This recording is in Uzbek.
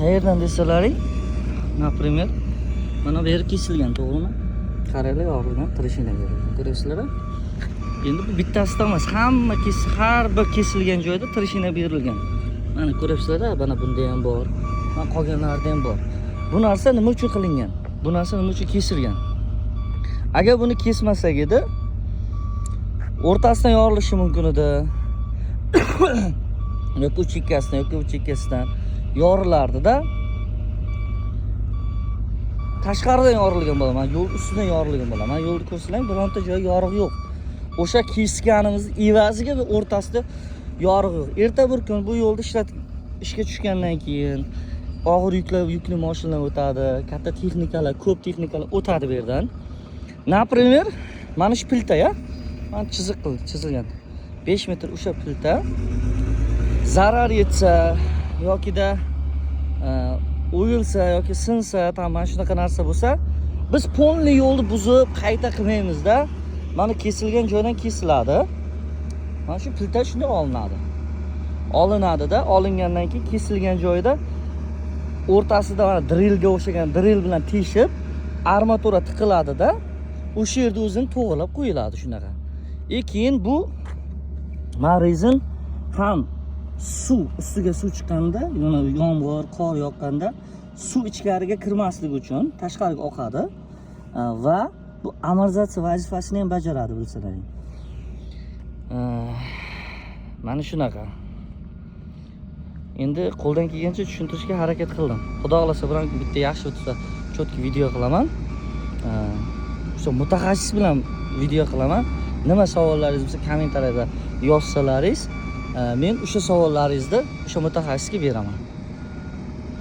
Qayerdan desalaring, например, mana bu yer kesilgan, to'g'rimi? Qaranglar, yorilgan, trishina berilgan. Ko'rasizlar? Endi bu bittasidan emas, hamma har bir kesilgan joyda trishina berilgan. Mana ko'rasizlar, mana bunda ham bor. Mana qolganlarda ham bor. Bu narsa nima uchun qilingan? Bu narsa nima uchun kesilgan? Agar buni kesmasak edi, o'rtasidan yorilishi mumkin edi. Yoki uch chekkasidan yorilardi-da. Tashqaridan yorilgan bo'laman, yo'l ustidan yorilgan bo'laman. Yo'lni ko'rsang, bironta joyi yorug' yo'q. O'sha kesganimiz evaziga va o'rtasida yorug' yo'q. Erta bir kun bu yo'lda ishga tushgandan keyin og'ir yukli mashinalar o'tadi, katta texnikalar, ko'p texnikalar o'tadi bu yerdan. Например, mana shu pilta ya. Mana chizilgan. 5 metr o'sha pilta zarar yetsa yokida o'yilsa yoki sinsa, mana shunaqa narsa bo'lsa, biz polni yo'lni buzib qayta qilmaymiz-da. Mana kesilgan joydan kesiladi. Mana shu pilta shunday olinadi-da, olingandan keyin kesilgan joyda o'rtasida mana drillga o'xshagan drill bilan teshib, armatura tiqiladi-da, o'sha yerda o'zini to'g'rilab qo'yiladi shunaqa. Keyin bu rezin ham ustiga suv chiqqanda, yomg'ir, qor yoqqanda suv ichkariga kirmasligi uchun tashqariga oqadi va bu amortizatsiya vazifasini ham bajaradi, bilsalaring. Mana shunaqa. Endi qo'ldan kelgancha tushuntirishga harakat qildim. Xudo xolasa bitta yaxshi o'tsa, chotki video qilaman. O'sha mutaxassis bilan video qilaman. Nima savollaringiz bo'lsa kommentariyada yozsalaringiz, men o'sha savollaringizni o'sha mutaxassisga beraman.